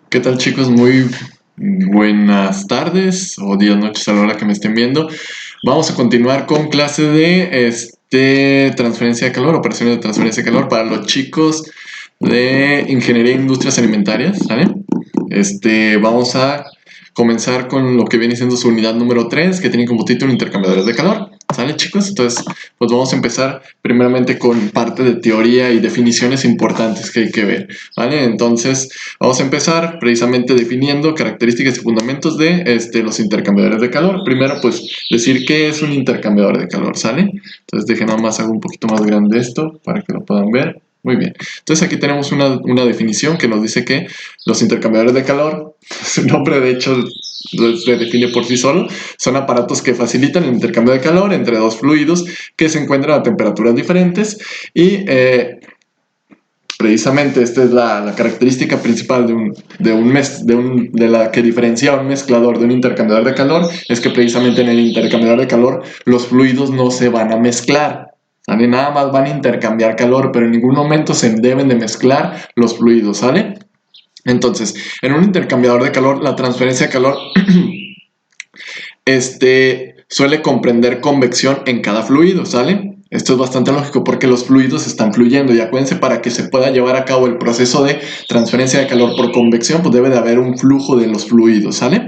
¿Qué tal, chicos? Muy buenas tardes o días, noches a la hora que me estén viendo. Vamos a continuar con clase de transferencia de calor, operaciones de transferencia de calor para los chicos de Ingeniería e Industrias Alimentarias, ¿sale? Vamos a comenzar con lo que viene siendo su unidad número 3, que tiene como título intercambiadores de calor. ¿Sale, chicos? Entonces, pues vamos a empezar primeramente con parte de teoría y definiciones importantes que hay que ver, ¿vale? Entonces, vamos a empezar precisamente definiendo características y fundamentos de los intercambiadores de calor. Primero, pues, decir qué es un intercambiador de calor, ¿sale? Entonces, dejen nada más, hago un poquito más grande esto para que lo puedan ver. Muy bien. Entonces aquí tenemos una definición que nos dice que los intercambiadores de calor, su nombre de hecho se define por sí solo, son aparatos que facilitan el intercambio de calor entre dos fluidos que se encuentran a temperaturas diferentes y precisamente esta es la característica principal de la que diferencia a un mezclador de un intercambiador de calor, es que precisamente en el intercambiador de calor los fluidos no se van a mezclar. ¿Sale? Nada más van a intercambiar calor, pero en ningún momento se deben de mezclar los fluidos, ¿sale? Entonces, en un intercambiador de calor, la transferencia de calor suele comprender convección en cada fluido, ¿sale? Esto es bastante lógico porque los fluidos están fluyendo y acuérdense, para que se pueda llevar a cabo el proceso de transferencia de calor por convección, pues debe de haber un flujo de los fluidos, ¿sale?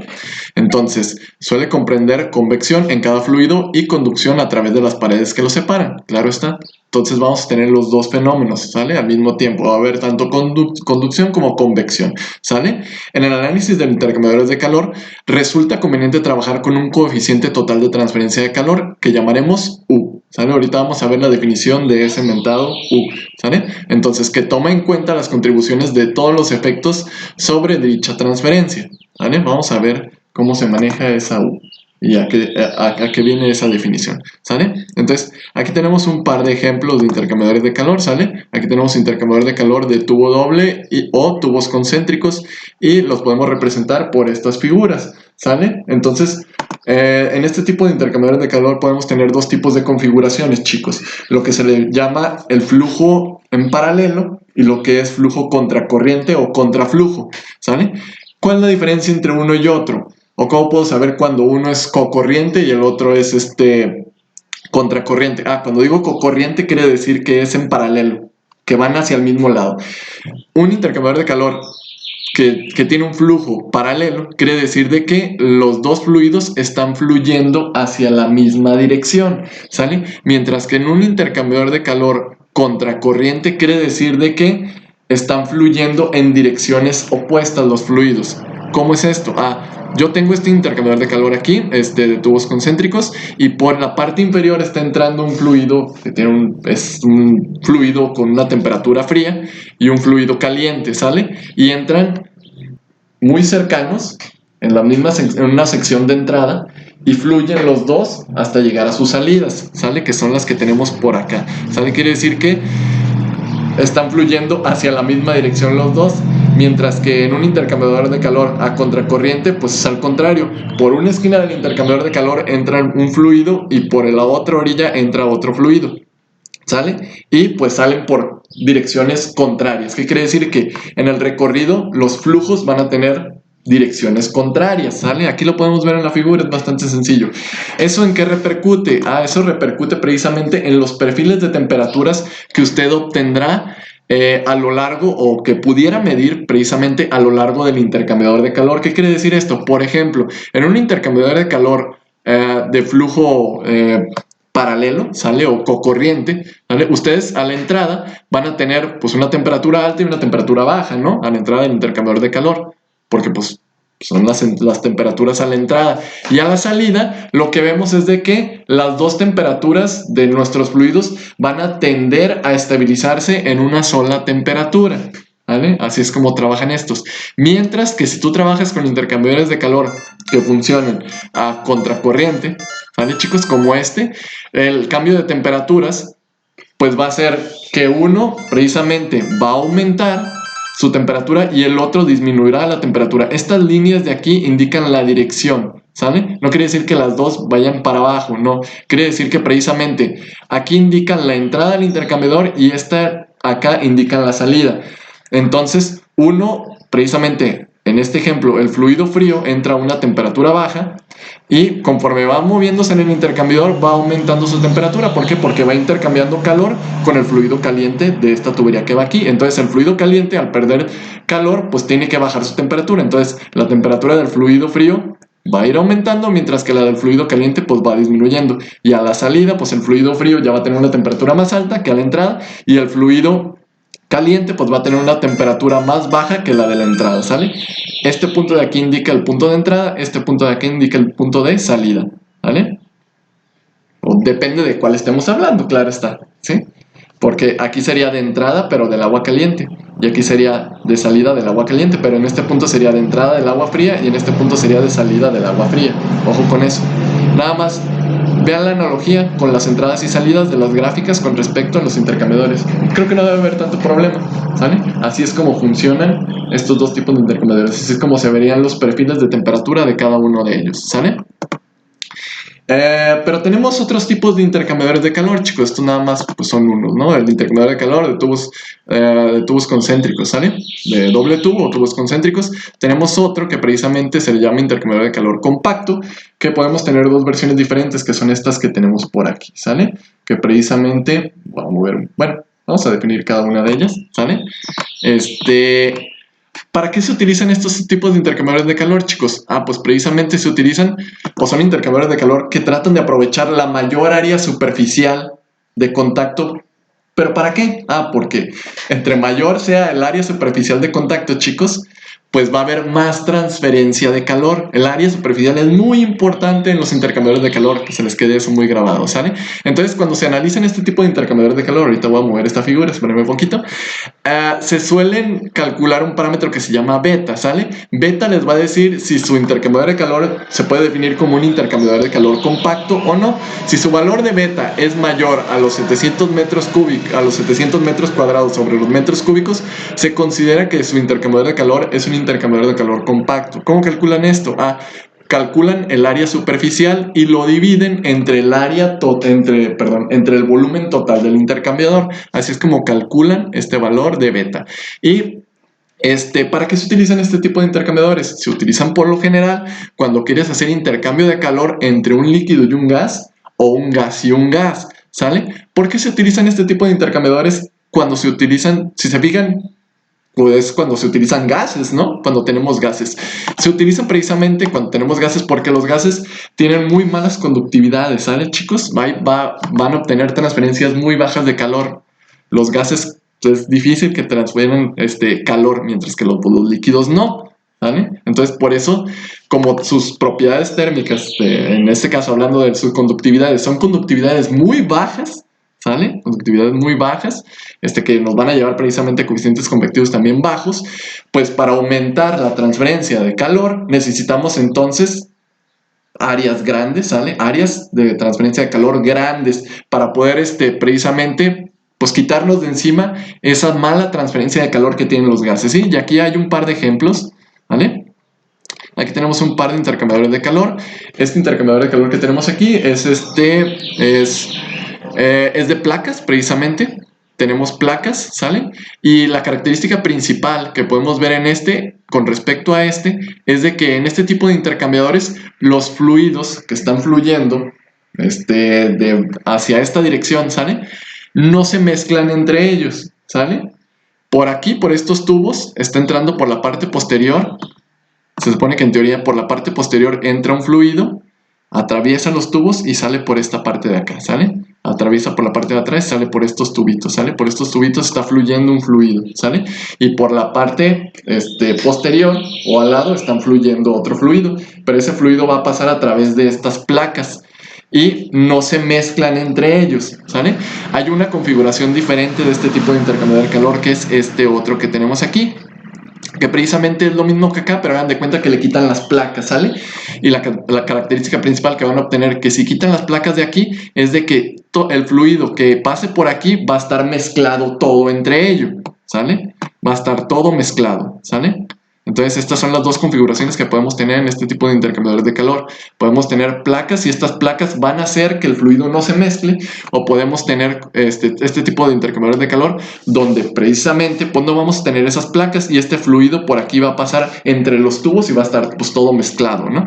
Entonces, suele comprender convección en cada fluido y conducción a través de las paredes que los separan, claro está. Entonces vamos a tener los dos fenómenos, ¿sale? Al mismo tiempo va a haber tanto conducción como convección, ¿sale? En el análisis de intercambiadores de calor, resulta conveniente trabajar con un coeficiente total de transferencia de calor que llamaremos U, ¿sale? Ahorita vamos a ver la definición de ese mentado U, ¿sale? Entonces, que toma en cuenta las contribuciones de todos los efectos sobre dicha transferencia, ¿sale? Vamos a ver cómo se maneja esa U y a qué viene esa definición, ¿sale? Entonces, aquí tenemos un par de ejemplos de intercambiadores de calor, ¿sale? Aquí tenemos intercambiador de calor de tubo doble o tubos concéntricos y los podemos representar por estas figuras, ¿sale? Entonces, en este tipo de intercambiadores de calor podemos tener dos tipos de configuraciones, chicos. Lo que se le llama el flujo en paralelo y lo que es flujo contracorriente o contraflujo, ¿sale? ¿Cuál es la diferencia entre uno y otro? ¿O cómo puedo saber cuando uno es cocorriente y el otro es contracorriente? Cuando digo cocorriente quiere decir que es en paralelo, que van hacia el mismo lado. Un intercambiador de calor que tiene un flujo paralelo quiere decir de que los dos fluidos están fluyendo hacia la misma dirección, ¿sale? Mientras que en un intercambiador de calor contracorriente quiere decir de que están fluyendo en direcciones opuestas los fluidos. ¿Cómo es esto? Yo tengo este intercambiador de calor aquí, de tubos concéntricos, y por la parte inferior está entrando un fluido que es un fluido con una temperatura fría y un fluido caliente, ¿sale? Y entran muy cercanos en una sección de entrada y fluyen los dos hasta llegar a sus salidas, ¿sale? Que son las que tenemos por acá, ¿sale? Quiere decir que están fluyendo hacia la misma dirección los dos, mientras que en un intercambiador de calor a contracorriente, pues es al contrario. Por una esquina del intercambiador de calor entra un fluido y por la otra orilla entra otro fluido, ¿sale? Y pues salen por direcciones contrarias. ¿Qué quiere decir? Que en el recorrido los flujos van a tener direcciones contrarias, ¿sale? Aquí lo podemos ver en la figura, es bastante sencillo. ¿Eso en qué repercute? Eso repercute precisamente en los perfiles de temperaturas que usted obtendrá a lo largo, o que pudiera medir precisamente a lo largo del intercambiador de calor. ¿Qué quiere decir esto? Por ejemplo, en un intercambiador de calor de flujo paralelo, ¿sale? O cocorriente, ¿sale? Ustedes a la entrada van a tener pues una temperatura alta y una temperatura baja, ¿no? A la entrada del intercambiador de calor, porque pues son las temperaturas a la entrada. Y a la salida lo que vemos es de que las dos temperaturas de nuestros fluidos van a tender a estabilizarse en una sola temperatura, ¿vale? Así es como trabajan estos. Mientras que si tú trabajas con intercambiadores de calor que funcionan a contracorriente, ¿vale, chicos? Como el cambio de temperaturas pues va a ser que uno precisamente va a aumentar su temperatura y el otro disminuirá la temperatura. Estas líneas de aquí indican la dirección, ¿sale? No quiere decir que las dos vayan para abajo, no. Quiere decir que precisamente aquí indican la entrada del intercambiador y esta acá indican la salida. Entonces, uno precisamente en en este ejemplo, el fluido frío entra a una temperatura baja y conforme va moviéndose en el intercambiador va aumentando su temperatura. ¿Por qué? Porque va intercambiando calor con el fluido caliente de esta tubería que va aquí. Entonces el fluido caliente, al perder calor, pues tiene que bajar su temperatura. Entonces la temperatura del fluido frío va a ir aumentando, mientras que la del fluido caliente pues va disminuyendo. Y a la salida, pues el fluido frío ya va a tener una temperatura más alta que a la entrada, y el fluido caliente pues va a tener una temperatura más baja que la de la entrada, ¿sale? Este punto de aquí indica el punto de entrada, este punto de aquí indica el punto de salida, ¿vale? O depende de cuál estemos hablando, claro está, ¿sí? Porque aquí sería de entrada, pero del agua caliente. Y aquí sería de salida del agua caliente, pero en este punto sería de entrada del agua fría y en este punto sería de salida del agua fría. Ojo con eso. Nada más vean la analogía con las entradas y salidas de las gráficas con respecto a los intercambiadores. Creo que no debe haber tanto problema, ¿sale? Así es como funcionan estos dos tipos de intercambiadores. Así es como se verían los perfiles de temperatura de cada uno de ellos, ¿sale? Pero tenemos otros tipos de intercambiadores de calor, chicos. Estos nada más pues, son unos, ¿no? El intercambiador de calor de tubos concéntricos, ¿sale? De doble tubo o tubos concéntricos. Tenemos otro que precisamente se le llama intercambiador de calor compacto, que podemos tener dos versiones diferentes, que son estas que tenemos por aquí, ¿sale? Que precisamente, vamos a definir cada una de ellas, ¿sale? ¿Para qué se utilizan estos tipos de intercambiadores de calor, chicos? Pues precisamente se utilizan, o son intercambiadores de calor que tratan de aprovechar la mayor área superficial de contacto. ¿Pero para qué? Porque entre mayor sea el área superficial de contacto, chicos, pues va a haber más transferencia de calor. El área superficial es muy importante en los intercambiadores de calor, que se les quede eso muy grabado, ¿sale? Entonces, cuando se analizan este tipo de intercambiadores de calor, ahorita voy a mover esta figura, espérenme un poquito, se suelen calcular un parámetro que se llama beta, ¿sale? Beta les va a decir si su intercambiador de calor se puede definir como un intercambiador de calor compacto o no. Si su valor de beta es mayor a los 700 metros cúbicos, a los 700 metros cuadrados sobre los metros cúbicos, se considera que su intercambiador de calor es un intercambiador de calor compacto. ¿Cómo calculan esto? Calculan el área superficial y lo dividen entre el entre el volumen total del intercambiador. Así es como calculan este valor de beta. Y ¿para qué se utilizan este tipo de intercambiadores? Se utilizan por lo general cuando quieres hacer intercambio de calor entre un líquido y un gas, o un gas y un gas, ¿sale? ¿Por qué se utilizan este tipo de intercambiadores cuando se utilizan, si se fijan, pues cuando se utilizan gases, ¿no? Cuando tenemos gases. Se utilizan precisamente cuando tenemos gases porque los gases tienen muy malas conductividades, ¿sale, chicos? Van a obtener transferencias muy bajas de calor. Los gases es difícil que transfieran calor, mientras que los líquidos no, ¿vale? Entonces, por eso, como sus propiedades térmicas, en este caso hablando de sus conductividades, son conductividades muy bajas, ¿sale? Conductividades muy bajas, que nos van a llevar precisamente a coeficientes convectivos también bajos, pues para aumentar la transferencia de calor necesitamos entonces áreas grandes, ¿sale? Áreas de transferencia de calor grandes para poder precisamente pues quitarnos de encima esa mala transferencia de calor que tienen los gases, ¿sí? Y aquí hay un par de ejemplos, ¿vale? Aquí tenemos un par de intercambiadores de calor. Este intercambiador de calor que tenemos aquí es de placas, precisamente. Tenemos placas, ¿sale? Y la característica principal que podemos ver con respecto a es de que en este tipo de intercambiadores, los fluidos que están fluyendo hacia esta dirección, ¿sale? No se mezclan entre ellos, ¿sale? Por aquí, por estos tubos, está entrando por la parte posterior. Se supone que en teoría por la parte posterior entra un fluido, atraviesa los tubos y sale por esta parte de acá, ¿sale? Atraviesa por la parte de atrás y sale por estos tubitos, ¿sale? Por estos tubitos está fluyendo un fluido, ¿sale? Y por la parte posterior o al lado están fluyendo otro fluido, pero ese fluido va a pasar a través de estas placas y no se mezclan entre ellos, ¿sale? Hay una configuración diferente de este tipo de intercambiador de calor, que es este otro que tenemos aquí, que precisamente es lo mismo que acá, pero hagan de cuenta que le quitan las placas, ¿sale? Y la característica principal que van a obtener, que si quitan las placas de aquí, es de que el fluido que pase por aquí va a estar mezclado todo entre ellos, ¿sale? Va a estar todo mezclado, ¿sale? Entonces estas son las dos configuraciones que podemos tener en este tipo de intercambiadores de calor. Podemos tener placas y estas placas van a hacer que el fluido no se mezcle, o podemos tener este tipo de intercambiadores de calor donde precisamente pues no vamos a tener esas placas y este fluido por aquí va a pasar entre los tubos y va a estar pues todo mezclado, ¿no?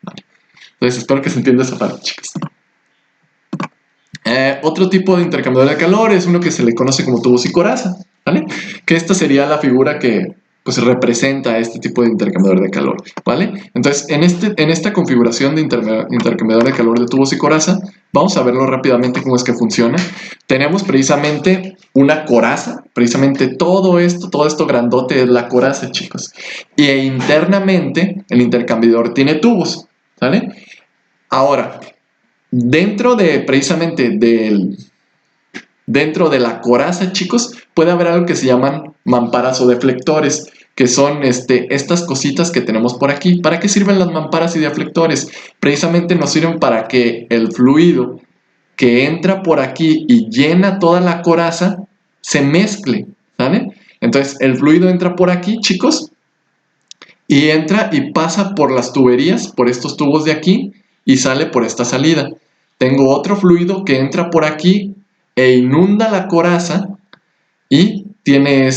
Vale. Entonces espero que se entienda esa parte, chicos. Otro tipo de intercambiador de calor es uno que se le conoce como tubos y coraza, ¿vale? Que esta sería la figura que pues representa este tipo de intercambiador de calor, ¿vale? Entonces, en esta configuración de intercambiador de calor de tubos y coraza, vamos a verlo rápidamente cómo es que funciona. Tenemos precisamente una coraza, precisamente todo esto grandote es la coraza, chicos. Y internamente el intercambiador tiene tubos, ¿vale? Ahora, dentro de precisamente dentro de la coraza, chicos, puede haber algo que se llaman mamparas o deflectores, que son estas cositas que tenemos por aquí. ¿Para qué sirven las mamparas y deflectores? Precisamente nos sirven para que el fluido que entra por aquí y llena toda la coraza se mezcle, ¿vale? Entonces el fluido entra por aquí, chicos, y entra y pasa por las tuberías, por estos tubos de aquí, y sale por esta salida. Tengo otro fluido que entra por aquí e inunda la coraza y tiene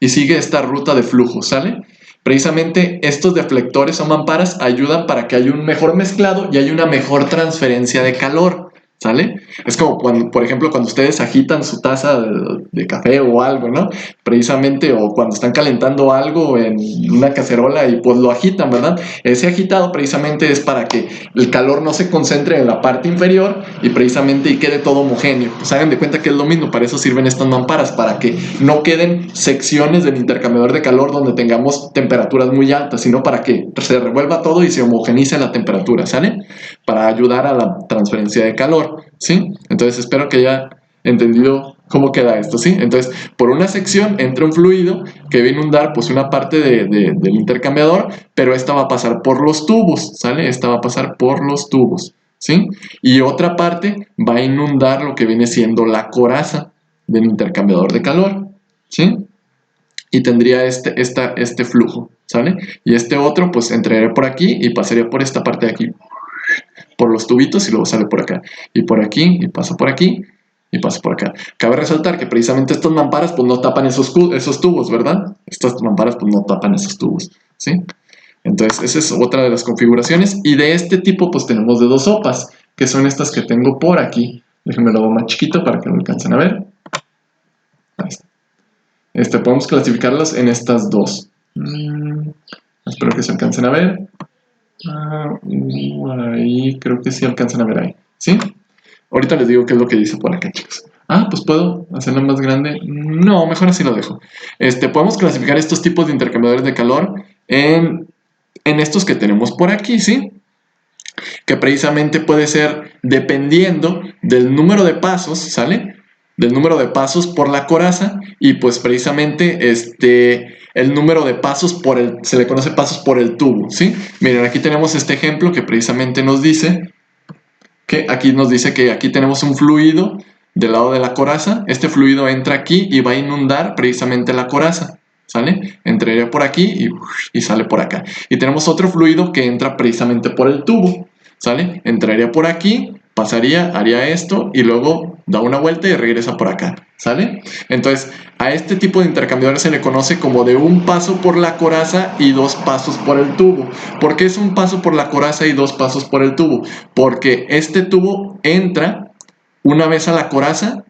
y sigue esta ruta de flujo, ¿sale? Precisamente estos deflectores o mamparas ayudan para que haya un mejor mezclado y haya una mejor transferencia de calor, ¿sale? Es como cuando, por ejemplo, cuando ustedes agitan su taza de café o algo, ¿no? Precisamente, o cuando están calentando algo en una cacerola y pues lo agitan, ¿verdad? Ese agitado precisamente es para que el calor no se concentre en la parte inferior y precisamente y quede todo homogéneo. Pues hagan de cuenta que es lo mismo, para eso sirven estas mamparas, para que no queden secciones del intercambiador de calor donde tengamos temperaturas muy altas, sino para que se revuelva todo y se homogenice la temperatura, ¿sale? Para ayudar a la transferencia de calor, ¿sí? Entonces espero que haya entendido cómo queda esto, ¿sí? Entonces, por una sección entra un fluido que va a inundar pues una parte del intercambiador, pero esta va a pasar por los tubos, ¿sale? Esta va a pasar por los tubos, ¿sí? Y otra parte va a inundar lo que viene siendo la coraza del intercambiador de calor, ¿sí? Y tendría este flujo, ¿sale? Y este otro pues entraría por aquí y pasaría por esta parte de aquí, por los tubitos y luego sale por acá, y por aquí, y pasa por aquí, y pasa por acá. Cabe resaltar que precisamente estas mamparas pues no tapan esos tubos, ¿verdad? Estas mamparas pues no tapan esos tubos, ¿sí? Entonces esa es otra de las configuraciones, y de este tipo pues tenemos de dos sopas, que son estas que tengo por aquí. Déjenme lo hago más chiquito para que lo alcancen a ver. Ahí está. Podemos clasificarlas en estas dos. Espero que se alcancen a ver. Ahí creo que sí alcanzan a ver ahí, ¿sí? Ahorita les digo qué es lo que dice por acá, chicos. Pues puedo hacerlo más grande. No, mejor así lo dejo. Podemos clasificar estos tipos de intercambiadores de calor en estos que tenemos por aquí, ¿sí? Que precisamente puede ser dependiendo del número de pasos, ¿sale? Del número de pasos por la coraza, y pues precisamente el número de pasos se le conoce pasos por el tubo, ¿sí? Miren, aquí tenemos este ejemplo que precisamente nos dice que aquí tenemos un fluido del lado de la coraza. Este fluido entra aquí y va a inundar precisamente la coraza, ¿sale? Entraría por aquí y sale por acá. Y tenemos otro fluido que entra precisamente por el tubo, ¿sale? Entraría por aquí, pasaría, haría esto y luego da una vuelta y regresa por acá, ¿sale? Entonces, a este tipo de intercambiador se le conoce como de un paso por la coraza y dos pasos por el tubo. ¿Por qué es un paso por la coraza y dos pasos por el tubo? Porque este tubo entra una vez a la coraza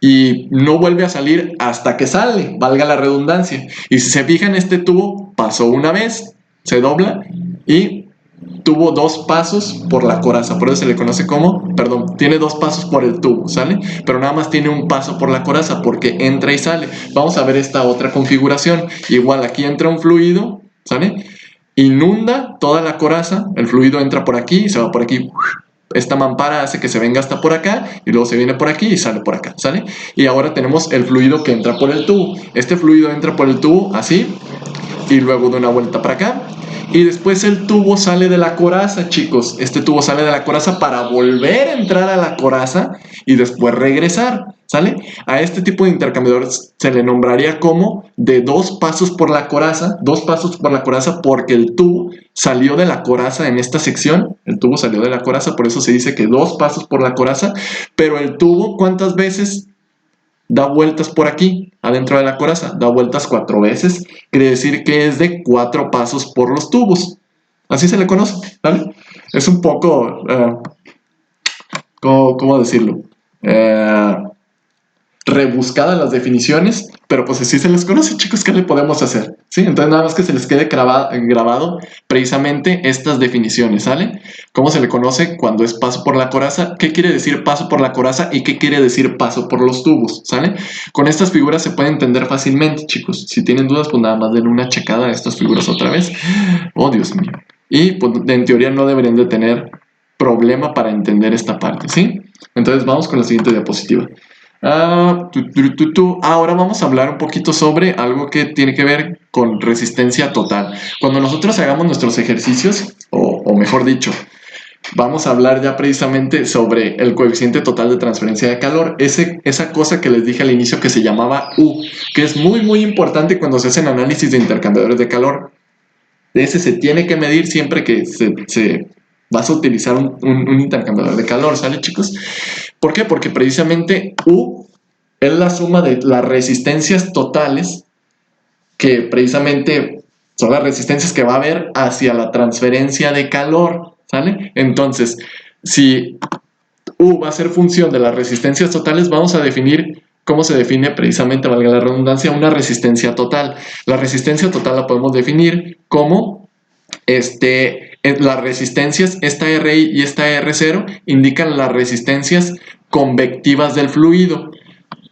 y no vuelve a salir hasta que sale, valga la redundancia. Y si se fijan, este tubo pasó una vez, se dobla y tuvo dos pasos por la coraza, por eso se le conoce como, perdón, tiene dos pasos por el tubo, ¿sale? Pero nada más tiene un paso por la coraza porque entra y sale. Vamos a ver esta otra configuración. Igual aquí entra un fluido, ¿sale? Inunda toda la coraza, el fluido entra por aquí y se va por aquí. Esta mampara hace que se venga hasta por acá y luego se viene por aquí y sale por acá, ¿sale? Y ahora tenemos el fluido que entra por el tubo. Este fluido entra por el tubo así y luego da una vuelta para acá. Y después el tubo sale de la coraza, chicos. Este tubo sale de la coraza para volver a entrar a la coraza y después regresar. ¿sale? A este tipo de intercambiador se le nombraría como de 2 pasos por la coraza, 2 pasos por la coraza porque el tubo salió de la coraza en esta sección, el tubo salió de la coraza, por eso se dice que 2 pasos por la coraza, pero el tubo, ¿cuántas veces da vueltas por aquí, adentro de la coraza? Da vueltas 4 veces, quiere decir que es de 4 pasos por los tubos, así se le conoce, ¿vale? Es un poco, ¿cómo decirlo? Rebuscadas las definiciones, pero pues así se les conoce, chicos. ¿Qué le podemos hacer? ¿Sí? Entonces nada más que se les quede grabado precisamente estas definiciones, ¿sale? ¿Cómo se le conoce cuando es paso por la coraza? ¿Qué quiere decir paso por la coraza? ¿Y qué quiere decir paso por los tubos? ¿Sale? Con estas figuras se puede entender fácilmente, chicos. Si tienen dudas, pues nada más den una checada a estas figuras otra vez. Oh, Dios mío. Y pues en teoría no deberían de tener problema para entender esta parte, ¿sí? Entonces vamos con la siguiente diapositiva. Ahora vamos a hablar un poquito sobre algo que tiene que ver con resistencia total. Cuando nosotros hagamos nuestros ejercicios, o mejor dicho, vamos a hablar ya precisamente sobre el coeficiente total de transferencia de calor, esa cosa que les dije al inicio que se llamaba U, que es muy importante cuando se hacen análisis de intercambiadores de calor. Ese se tiene que medir siempre que vas a utilizar un intercambiador de calor, ¿sale, chicos? ¿Por qué? Porque precisamente U es la suma de las resistencias totales, que precisamente son las resistencias que va a haber hacia la transferencia de calor, ¿sale? Entonces, si U va a ser función de las resistencias totales, vamos a definir cómo se define precisamente, valga la redundancia, una resistencia total. La resistencia total la podemos definir como las resistencias, esta RI y esta R0 indican las resistencias convectivas del fluido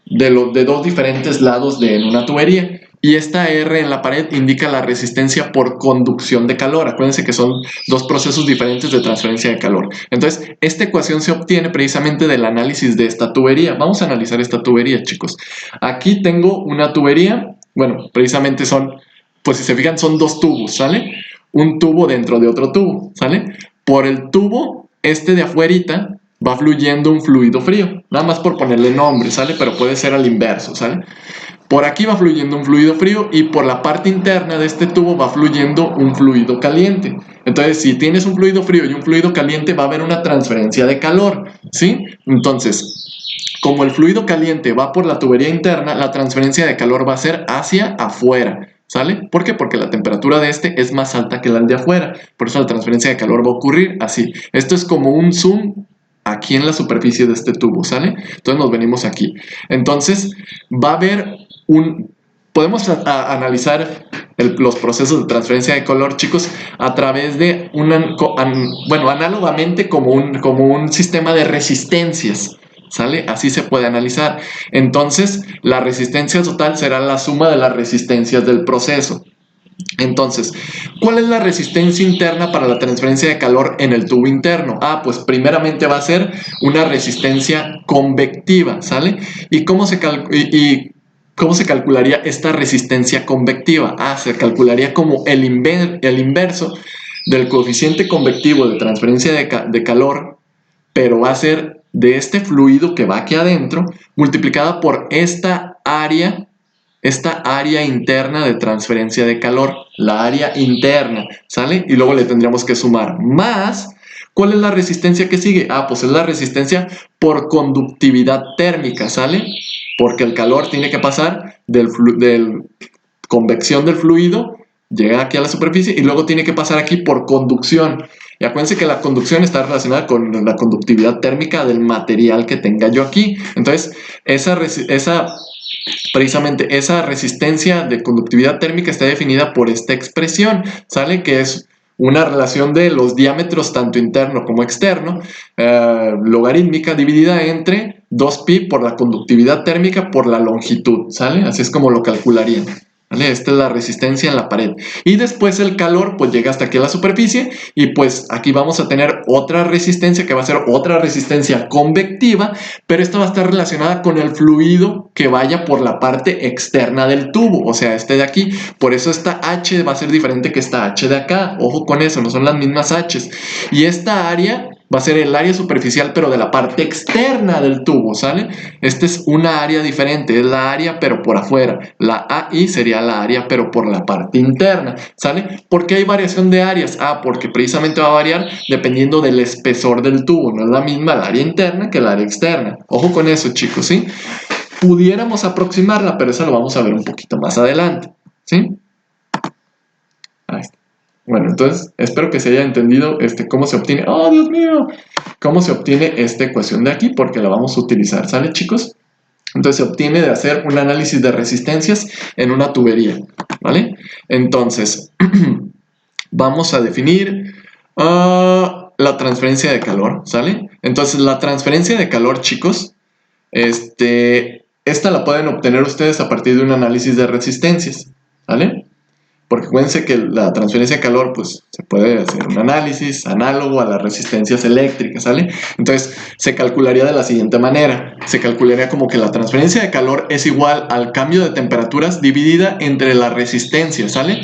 de 2 diferentes lados de una tubería. Y esta R en la pared indica la resistencia por conducción de calor. Acuérdense que son 2 procesos diferentes de transferencia de calor. Entonces, esta ecuación se obtiene precisamente del análisis de esta tubería. Vamos a analizar esta tubería, chicos. Aquí tengo una tubería. Bueno, precisamente pues si se fijan, son 2 tubos, ¿sale? Un tubo dentro de otro tubo, ¿sale? Por el tubo, de afuerita, va fluyendo un fluido frío. Nada más por ponerle nombre, ¿sale? Pero puede ser al inverso, ¿sale? Por aquí va fluyendo un fluido frío y por la parte interna de este tubo va fluyendo un fluido caliente. Entonces, si tienes un fluido frío y un fluido caliente, va a haber una transferencia de calor, ¿sí? Entonces, como el fluido caliente va por la tubería interna, la transferencia de calor va a ser hacia afuera, ¿sale? ¿Por qué? Porque la temperatura de es más alta que la de afuera. Por eso la transferencia de calor va a ocurrir así. Esto es como un zoom aquí en la superficie de este tubo, ¿sale? Entonces nos venimos aquí. Entonces, va a haber podemos analizar los procesos de transferencia de calor, chicos, a través de análogamente como un sistema de resistencias, ¿sale? Así se puede analizar. Entonces, la resistencia total será la suma de las resistencias del proceso. Entonces, ¿cuál es la resistencia interna para la transferencia de calor en el tubo interno? Pues primeramente va a ser una resistencia convectiva, ¿sale? ¿Y cómo se calcularía esta resistencia convectiva? Se calcularía como el inverso del coeficiente convectivo de transferencia de calor, pero va a ser de este fluido que va aquí adentro, multiplicada por esta área interna de transferencia de calor, la área interna, ¿sale? Y luego le tendríamos que sumar más. ¿Cuál es la resistencia que sigue? Pues es la resistencia por conductividad térmica, ¿sale? Porque el calor tiene que pasar del convección del fluido, llega aquí a la superficie y luego tiene que pasar aquí por conducción. Y acuérdense que la conducción está relacionada con la conductividad térmica del material que tenga yo aquí. Entonces, precisamente esa resistencia de conductividad térmica está definida por esta expresión, ¿sale? Que es una relación de los diámetros tanto interno como externo, logarítmica dividida entre 2pi por la conductividad térmica por la longitud, ¿sale? Así es como lo calcularían, ¿vale? Esta es la resistencia en la pared. Y después el calor pues llega hasta aquí a la superficie y pues aquí vamos a tener otra resistencia que va a ser otra resistencia convectiva, pero esta va a estar relacionada con el fluido que vaya por la parte externa del tubo, o sea, de aquí. Por eso esta H va a ser diferente que esta H de acá. Ojo con eso, no son las mismas H's. Y esta área va a ser el área superficial, pero de la parte externa del tubo, ¿sale? Esta es una área diferente, es la área, pero por afuera. La AI sería la área, pero por la parte interna, ¿sale? ¿Por qué hay variación de áreas? Ah, porque precisamente va a variar dependiendo del espesor del tubo. No es la misma el área interna que el área externa. Ojo con eso, chicos, ¿sí? Pudiéramos aproximarla, pero eso lo vamos a ver un poquito más adelante, ¿sí? Ahí está. Bueno, entonces espero que se haya entendido cómo se obtiene. ¡Oh, Dios mío! Cómo se obtiene esta ecuación de aquí, porque la vamos a utilizar, ¿sale, chicos? Entonces se obtiene de hacer un análisis de resistencias en una tubería, ¿vale? Entonces, vamos a definir la transferencia de calor, ¿sale? Entonces, la transferencia de calor, chicos, esta la pueden obtener ustedes a partir de un análisis de resistencias, ¿vale? Porque acuérdense que la transferencia de calor, pues, se puede hacer un análisis análogo a las resistencias eléctricas, ¿sale? Entonces, se calcularía de la siguiente manera. Se calcularía como que la transferencia de calor es igual al cambio de temperaturas dividida entre la resistencia, ¿sale?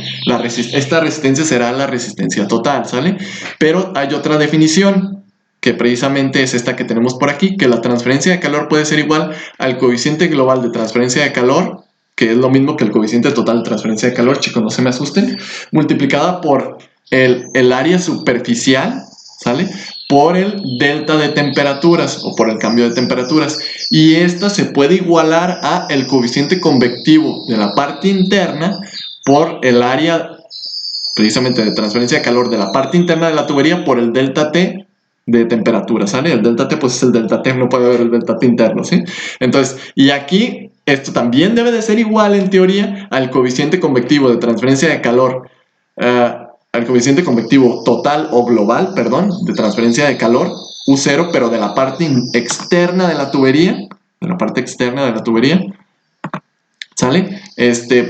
Esta resistencia será la resistencia total, ¿sale? Pero hay otra definición, que precisamente es esta que tenemos por aquí, que la transferencia de calor puede ser igual al coeficiente global de transferencia de calor, que es lo mismo que el coeficiente total de transferencia de calor, chicos, no se me asusten, multiplicada por el área superficial, ¿sale? Por el delta de temperaturas o por el cambio de temperaturas. Y esta se puede igualar a el coeficiente convectivo de la parte interna por el área precisamente de transferencia de calor de la parte interna de la tubería por el delta T de temperatura, ¿sale? El delta T pues es el delta T, no puede haber el delta T interno, ¿sí? Entonces, y aquí esto también debe de ser igual en teoría al coeficiente convectivo de transferencia de calor, al coeficiente convectivo total o global, perdón, de transferencia de calor, U0, pero de la parte externa de la tubería, de la parte externa de la tubería, ¿sale?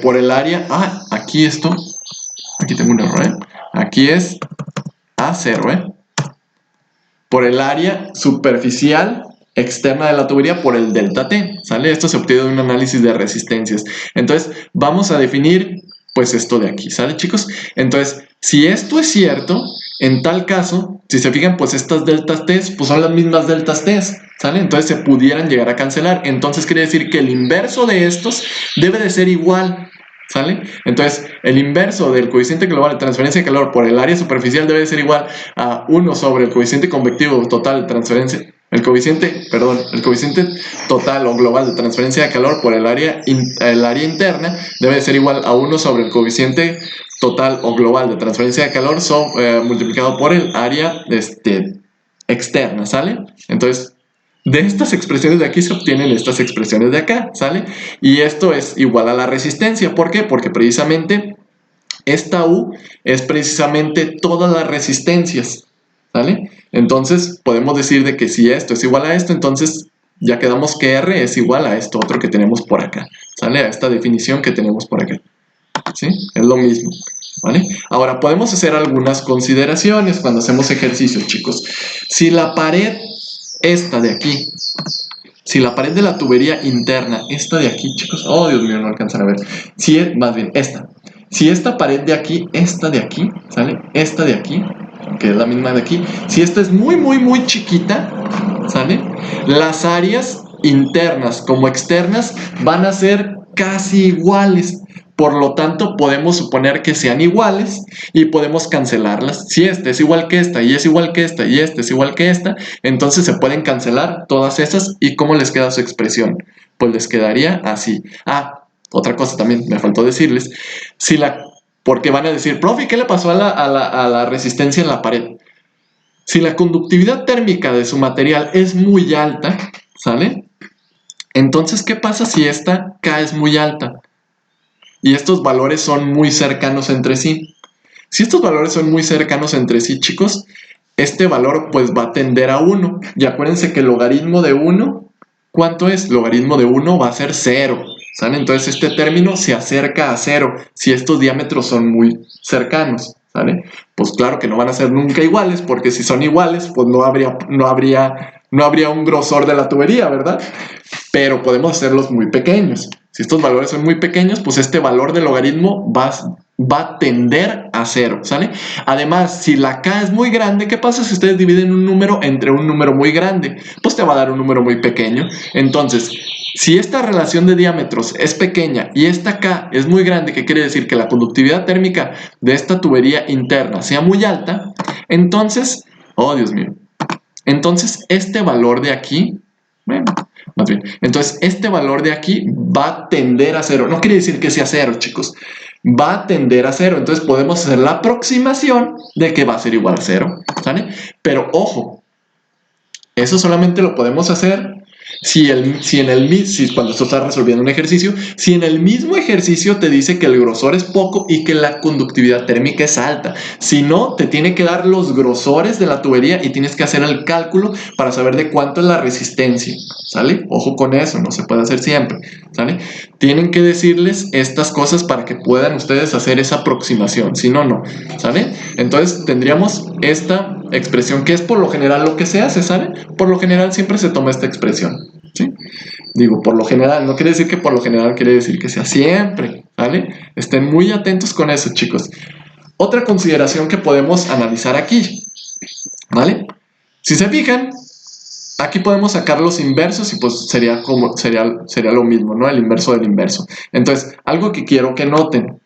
Por el área, aquí esto, aquí tengo un error, ¿eh? Aquí es A0, por el área superficial externa de la tubería por el delta T, ¿sale? Esto se obtiene de un análisis de resistencias. Entonces, vamos a definir, pues, esto de aquí, ¿sale, chicos? Entonces, si esto es cierto, en tal caso, si se fijan, pues estas deltas T, pues son las mismas deltas T, ¿sale? Entonces, se pudieran llegar a cancelar. Entonces, quiere decir que el inverso de estos debe de ser igual, ¿sale? Entonces, el inverso del coeficiente global de transferencia de calor por el área superficial debe ser igual a 1 sobre el coeficiente convectivo total de transferencia, el coeficiente total o global de transferencia de calor por el área interna debe ser igual a 1 sobre el coeficiente total o global de transferencia de calor multiplicado por el área externa, ¿sale? Entonces, de estas expresiones de aquí se obtienen estas expresiones de acá, ¿sale? Y esto es igual a la resistencia. ¿Por qué? Porque precisamente esta U es precisamente todas las resistencias, ¿sale? Entonces podemos decir de que si esto es igual a esto, entonces ya quedamos que R es igual a esto otro que tenemos por acá, ¿sale? A esta definición que tenemos por acá, ¿sí? Es lo mismo, ¿vale? Ahora podemos hacer algunas consideraciones cuando hacemos ejercicios, chicos. Si la pared esta de aquí, si la pared de la tubería interna, esta de aquí, chicos, oh Dios mío, no alcanzan a ver, si es, más bien esta, si esta pared de aquí, esta de aquí, ¿sale? Esta de aquí, que es la misma de aquí, si esta es muy, muy, muy chiquita, ¿sale? Las áreas internas como externas van a ser casi iguales. Por lo tanto, podemos suponer que sean iguales y podemos cancelarlas. Si esta es igual que esta y es igual que esta y esta es igual que esta, entonces se pueden cancelar todas esas. ¿Y cómo les queda su expresión? Pues les quedaría así. Otra cosa también me faltó decirles. Porque van a decir, profe, ¿qué le pasó a la resistencia en la pared? Si la conductividad térmica de su material es muy alta, ¿sale? Entonces, ¿qué pasa si esta K es muy alta? Y estos valores son muy cercanos entre sí. Si estos valores son muy cercanos entre sí, chicos, este valor pues va a tender a 1. Y acuérdense que el logaritmo de 1, ¿cuánto es? Logaritmo de 1 va a ser 0. ¿Sale? Entonces este término se acerca a 0 si estos diámetros son muy cercanos. ¿Sale? Pues claro que no van a ser nunca iguales, porque si son iguales, pues no habría un grosor de la tubería, ¿verdad? pero podemos hacerlos muy pequeños. Si estos valores son muy pequeños, pues este valor del logaritmo va va a tender a 0, ¿sale? Además, si la K es muy grande, ¿qué pasa si ustedes dividen un número entre un número muy grande? Pues te va a dar un número muy pequeño. Entonces, si esta relación de diámetros es pequeña y esta K es muy grande, que quiere decir que la conductividad térmica de esta tubería interna sea muy alta, entonces, oh Dios mío, entonces este valor de aquí, bueno, más bien, entonces este valor de aquí va a tender a 0. No quiere decir que sea 0, chicos. Va a tender a 0. Entonces podemos hacer la aproximación de que va a ser igual a 0, ¿sale? Pero ojo, eso solamente lo podemos hacer si cuando tú estás resolviendo un ejercicio, si en el mismo ejercicio te dice que el grosor es poco y que la conductividad térmica es alta. Si no, te tiene que dar los grosores de la tubería y tienes que hacer el cálculo para saber de cuánto es la resistencia, ¿sale? Ojo con eso, no se puede hacer siempre, ¿sale? Tienen que decirles estas cosas para que puedan ustedes hacer esa aproximación, si no, no, ¿sale? Entonces tendríamos esta expresión que es por lo general lo que se hace, ¿sale? Por lo general siempre se toma esta expresión, ¿sí? Digo, por lo general, no quiere decir que por lo general, quiere decir que sea siempre, ¿vale? Estén muy atentos con eso, chicos. Otra consideración que podemos analizar aquí, ¿vale? Si se fijan, aquí podemos sacar los inversos y pues sería lo mismo, ¿no? El inverso del inverso. Entonces, algo que quiero que noten.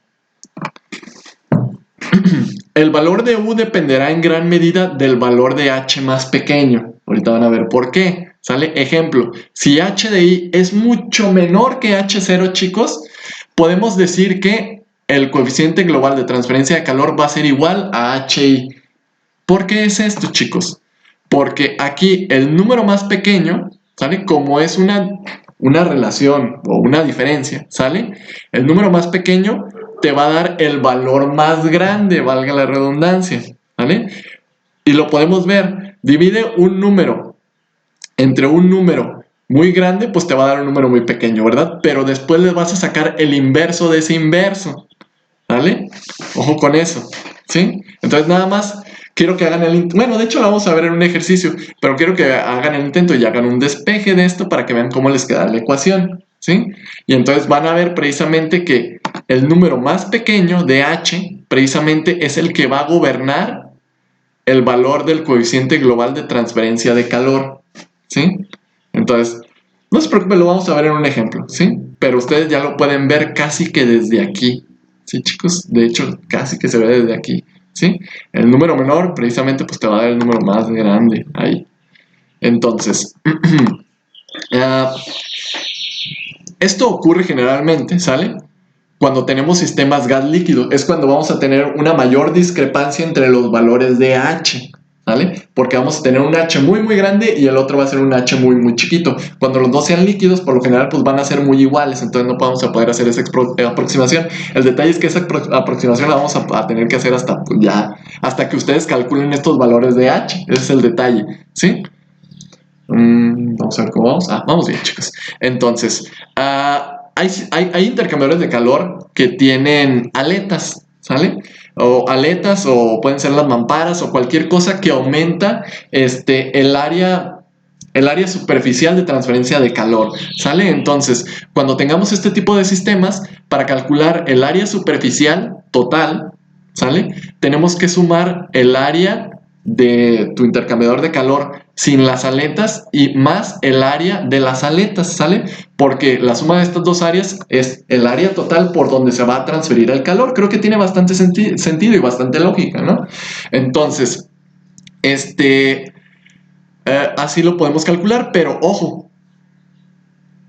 El valor de U dependerá en gran medida del valor de H más pequeño. Ahorita van a ver por qué. ¿Sale? Ejemplo, si H de I es mucho menor que H0, chicos, podemos decir que el coeficiente global de transferencia de calor va a ser igual a HI. ¿Por qué es esto, chicos? Porque aquí el número más pequeño, ¿sale? Como es una relación o una diferencia, ¿sale? El número más pequeño te va a dar el valor más grande, valga la redundancia, ¿vale? Y lo podemos ver, divide un número entre un número muy grande, pues te va a dar un número muy pequeño, ¿verdad? Pero después le vas a sacar el inverso de ese inverso, ¿vale? Ojo con eso, ¿sí? Entonces nada más quiero que hagan el intento. Bueno, de hecho lo vamos a ver en un ejercicio, pero quiero que hagan el intento y hagan un despeje de esto para que vean cómo les queda la ecuación, ¿sí? Y entonces van a ver precisamente que el número más pequeño de H precisamente es el que va a gobernar el valor del coeficiente global de transferencia de calor, ¿sí? Entonces, no se preocupen, lo vamos a ver en un ejemplo, ¿sí? Pero ustedes ya lo pueden ver casi que desde aquí, ¿sí, chicos? De hecho, casi que se ve desde aquí, ¿sí? El número menor, precisamente, pues te va a dar el número más grande ahí. Entonces, esto ocurre generalmente, ¿sale? Cuando tenemos sistemas gas líquido, es cuando vamos a tener una mayor discrepancia entre los valores de H, ¿vale? Porque vamos a tener un H muy muy grande y el otro va a ser un H muy muy chiquito. Cuando los dos sean líquidos, por lo general pues van a ser muy iguales, entonces no vamos a poder hacer esa aproximación. El detalle es que esa aproximación la vamos a tener que hacer hasta pues, hasta que ustedes calculen estos valores de H, ese es el detalle, ¿sí? Vamos a ver cómo vamos. Vamos bien, chicos. Entonces, hay intercambiadores de calor que tienen aletas, ¿sale? O aletas, o pueden ser las mamparas, o cualquier cosa que aumenta el área superficial de transferencia de calor, ¿sale? Entonces, cuando tengamos este tipo de sistemas, para calcular el área superficial total, ¿sale? Tenemos que sumar el área de tu intercambiador de calor sin las aletas y más el área de las aletas, ¿sale? Porque la suma de estas dos áreas es el área total por donde se va a transferir el calor. Creo que tiene bastante sentido y bastante lógica, ¿no? Entonces, así lo podemos calcular, pero ojo,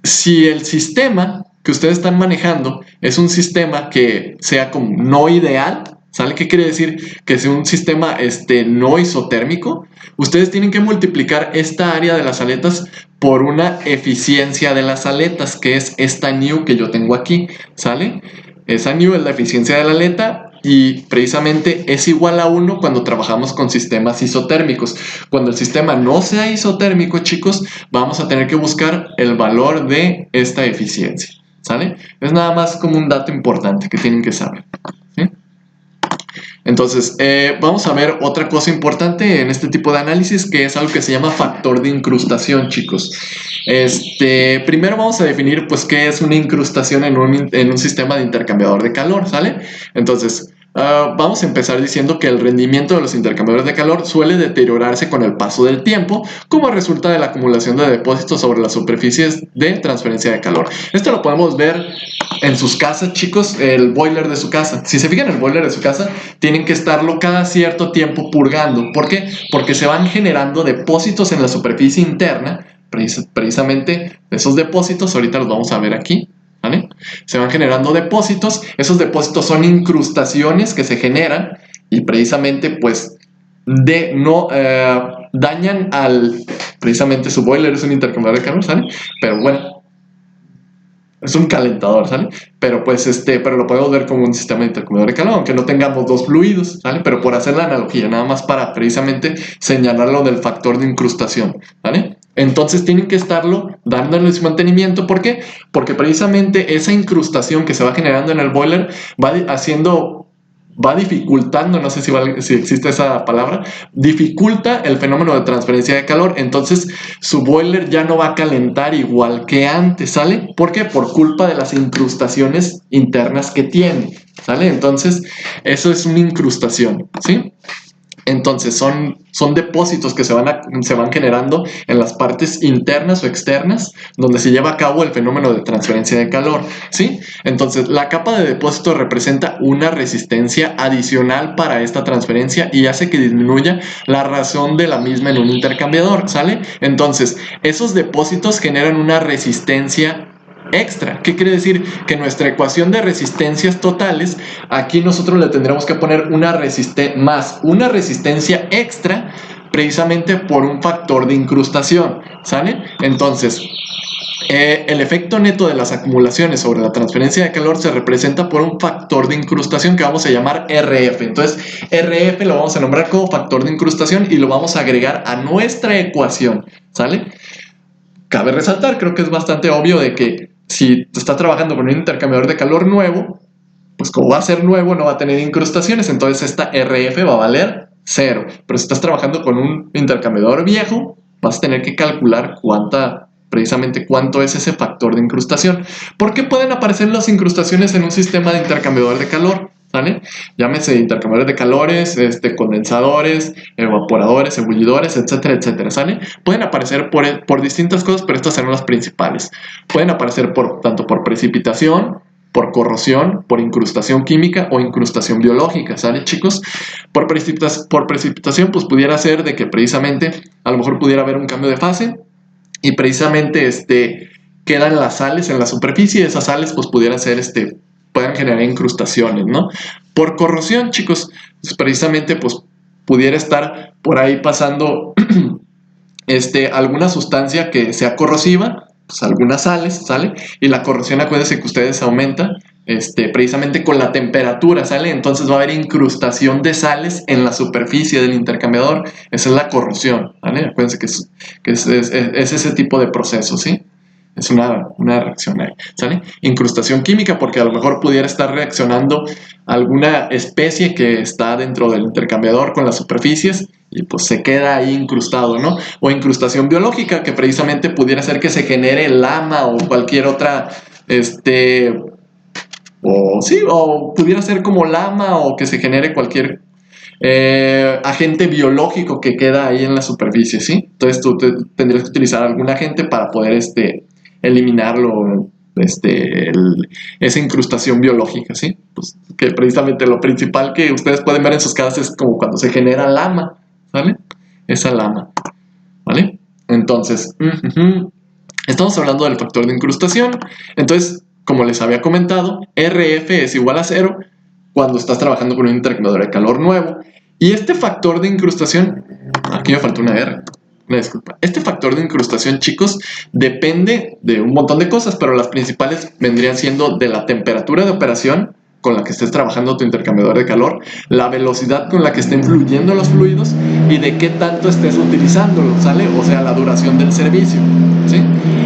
si el sistema que ustedes están manejando es un sistema que sea como no ideal, ¿sale? ¿Qué quiere decir? Que sea un sistema no isotérmico. Ustedes tienen que multiplicar esta área de las aletas por una eficiencia de las aletas, que es esta nu que yo tengo aquí, ¿sale? Esa nu es la eficiencia de la aleta y precisamente es igual a 1 cuando trabajamos con sistemas isotérmicos. Cuando el sistema no sea isotérmico, chicos, vamos a tener que buscar el valor de esta eficiencia, ¿sale? Es nada más como un dato importante que tienen que saber, ¿sí? Entonces, vamos a ver otra cosa importante en este tipo de análisis, que es algo que se llama factor de incrustación, chicos. Primero vamos a definir, pues, qué es una incrustación en un sistema de intercambiador de calor, ¿sale? Entonces, vamos a empezar diciendo que el rendimiento de los intercambiadores de calor suele deteriorarse con el paso del tiempo, como resulta de la acumulación de depósitos sobre las superficies de transferencia de calor. Esto lo podemos ver en sus casas, chicos, el boiler de su casa. Si se fijan en el boiler de su casa, tienen que estarlo cada cierto tiempo purgando. ¿Por qué? Porque se van generando depósitos en la superficie interna, precisamente esos depósitos, ahorita los vamos a ver aquí, ¿vale? Se van generando depósitos, esos depósitos son incrustaciones que se generan y precisamente pues dañan precisamente su boiler es un intercambiador de calor, ¿sale? Pero bueno, es un calentador, ¿sale? Pero pues pero lo podemos ver como un sistema de intercambiador de calor, aunque no tengamos dos fluidos, ¿sale? Pero por hacer la analogía, nada más para precisamente señalarlo del factor de incrustación, ¿vale? Entonces tienen que estarlo dándole su mantenimiento. ¿Por qué? Porque precisamente esa incrustación que se va generando en el boiler va dificultando, no sé si existe esa palabra, dificulta el fenómeno de transferencia de calor. Entonces su boiler ya no va a calentar igual que antes, ¿sale? ¿Por qué? Por culpa de las incrustaciones internas que tiene, ¿sale? Entonces eso es una incrustación, ¿sí? Entonces son depósitos que se van generando en las partes internas o externas donde se lleva a cabo el fenómeno de transferencia de calor, ¿sí? Entonces la capa de depósito representa una resistencia adicional para esta transferencia y hace que disminuya la razón de la misma en un intercambiador, ¿sale? Entonces esos depósitos generan una resistencia extra. ¿Qué quiere decir? Que nuestra ecuación de resistencias totales, aquí nosotros le tendremos que poner una resistencia extra, precisamente por un factor de incrustación, ¿sale? Entonces, el efecto neto de las acumulaciones sobre la transferencia de calor se representa por un factor de incrustación que vamos a llamar RF. Entonces, RF lo vamos a nombrar como factor de incrustación y lo vamos a agregar a nuestra ecuación, ¿sale? Cabe resaltar, creo que es bastante obvio de que si tú estás trabajando con un intercambiador de calor nuevo, pues como va a ser nuevo, no va a tener incrustaciones, entonces esta RF va a valer 0. Pero si estás trabajando con un intercambiador viejo, vas a tener que calcular precisamente cuánto es ese factor de incrustación. ¿Por qué pueden aparecer las incrustaciones en un sistema de intercambiador de calor? ¿Vale? Llámese intercambiadores de calores, condensadores, evaporadores, ebullidores, etcétera, etcétera, ¿sale? Pueden aparecer por distintas cosas, pero estas son las principales. Pueden aparecer tanto por precipitación, por corrosión, por incrustación química o incrustación biológica, ¿sale, chicos? Por precipitación, pues pudiera ser de que precisamente a lo mejor pudiera haber un cambio de fase y precisamente quedan las sales en la superficie y esas sales pues pudieran ser puedan generar incrustaciones, ¿no? Por corrosión, chicos, pues precisamente pues pudiera estar por ahí pasando alguna sustancia que sea corrosiva, pues algunas sales, ¿sale? Y la corrosión, acuérdense que ustedes aumentan precisamente con la temperatura, ¿sale? Entonces va a haber incrustación de sales en la superficie del intercambiador. Esa es la corrosión, ¿vale? Acuérdense que es ese tipo de proceso, ¿sí? Es una reacción ahí, ¿sale? Incrustación química, porque a lo mejor pudiera estar reaccionando alguna especie que está dentro del intercambiador con las superficies y pues se queda ahí incrustado, ¿no? O incrustación biológica, que precisamente pudiera ser que se genere lama o cualquier otra, o pudiera ser como lama o que se genere cualquier agente biológico que queda ahí en la superficie, ¿sí? Entonces tú tendrías que utilizar algún agente para poder eliminarlo, esa incrustación biológica, ¿sí? Pues que precisamente lo principal que ustedes pueden ver en sus casas es como cuando se genera lama, ¿vale? Esa lama, ¿vale? Entonces, estamos hablando del factor de incrustación. Entonces, como les había comentado, RF es igual a 0 cuando estás trabajando con un intercambiador de calor nuevo. Y este factor de incrustación, aquí me faltó una R, una disculpa. Este factor de incrustación, chicos, depende de un montón de cosas, pero las principales vendrían siendo de la temperatura de operación con la que estés trabajando tu intercambiador de calor, la velocidad con la que estén fluyendo los fluidos y de qué tanto estés utilizándolo, ¿sale? O sea, la duración del servicio, ¿sí?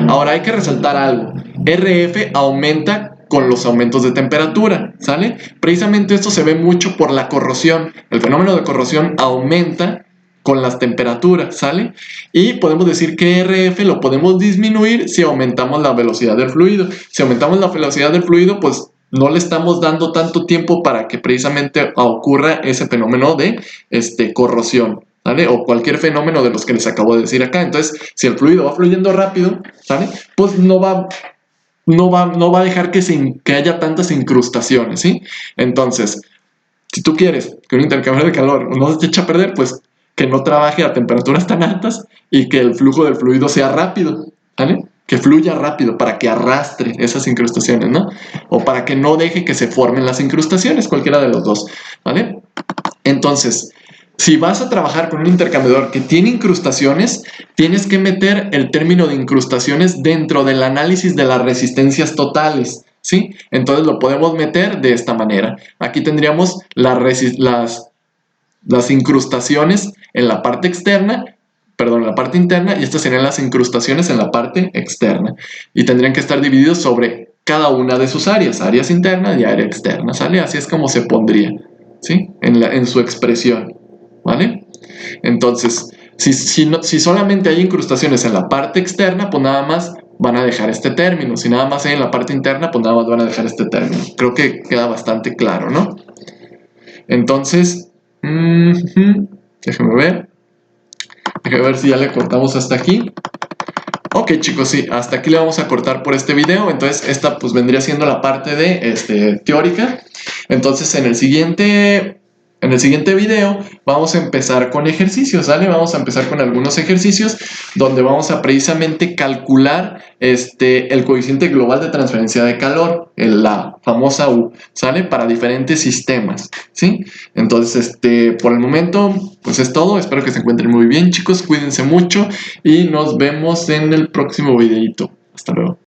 Ahora hay que resaltar algo. RF aumenta con los aumentos de temperatura, ¿sale? Precisamente esto se ve mucho por la corrosión. El fenómeno de corrosión aumenta con las temperaturas, ¿sale? Y podemos decir que RF lo podemos disminuir si aumentamos la velocidad del fluido. Si aumentamos la velocidad del fluido, pues no le estamos dando tanto tiempo para que precisamente ocurra ese fenómeno de corrosión, ¿vale? O cualquier fenómeno de los que les acabo de decir acá. Entonces, si el fluido va fluyendo rápido, ¿vale? Pues no va a dejar que haya tantas incrustaciones, ¿sí? Entonces, si tú quieres que un intercambiador de calor no se te eche a perder, pues que no trabaje a temperaturas tan altas y que el flujo del fluido sea rápido, ¿vale? Que fluya rápido para que arrastre esas incrustaciones, ¿no? O para que no deje que se formen las incrustaciones, cualquiera de los dos, ¿vale? Entonces, si vas a trabajar con un intercambiador que tiene incrustaciones, tienes que meter el término de incrustaciones dentro del análisis de las resistencias totales, ¿sí? Entonces lo podemos meter de esta manera. Aquí tendríamos las incrustaciones en la parte externa, perdón, en la parte interna, y estas serían las incrustaciones en la parte externa. Y tendrían que estar divididos sobre cada una de sus áreas interna y área externa, ¿sale? Así es como se pondría, ¿sí? En su expresión, ¿vale? Entonces, si solamente hay incrustaciones en la parte externa, pues nada más van a dejar este término. Si nada más hay en la parte interna, pues nada más van a dejar este término. Creo que queda bastante claro, ¿no? Entonces, déjame ver si ya le cortamos hasta aquí. Ok, chicos, sí, hasta aquí le vamos a cortar por este video. Entonces esta pues vendría siendo la parte de teórica. Entonces en el siguiente video vamos a empezar con ejercicios, ¿vale? Vamos a empezar con algunos ejercicios donde vamos a precisamente calcular el coeficiente global de transferencia de calor, la famosa U, ¿sale? Para diferentes sistemas, ¿sí? Entonces, por el momento, pues es todo. Espero que se encuentren muy bien, chicos. Cuídense mucho y nos vemos en el próximo videito. Hasta luego.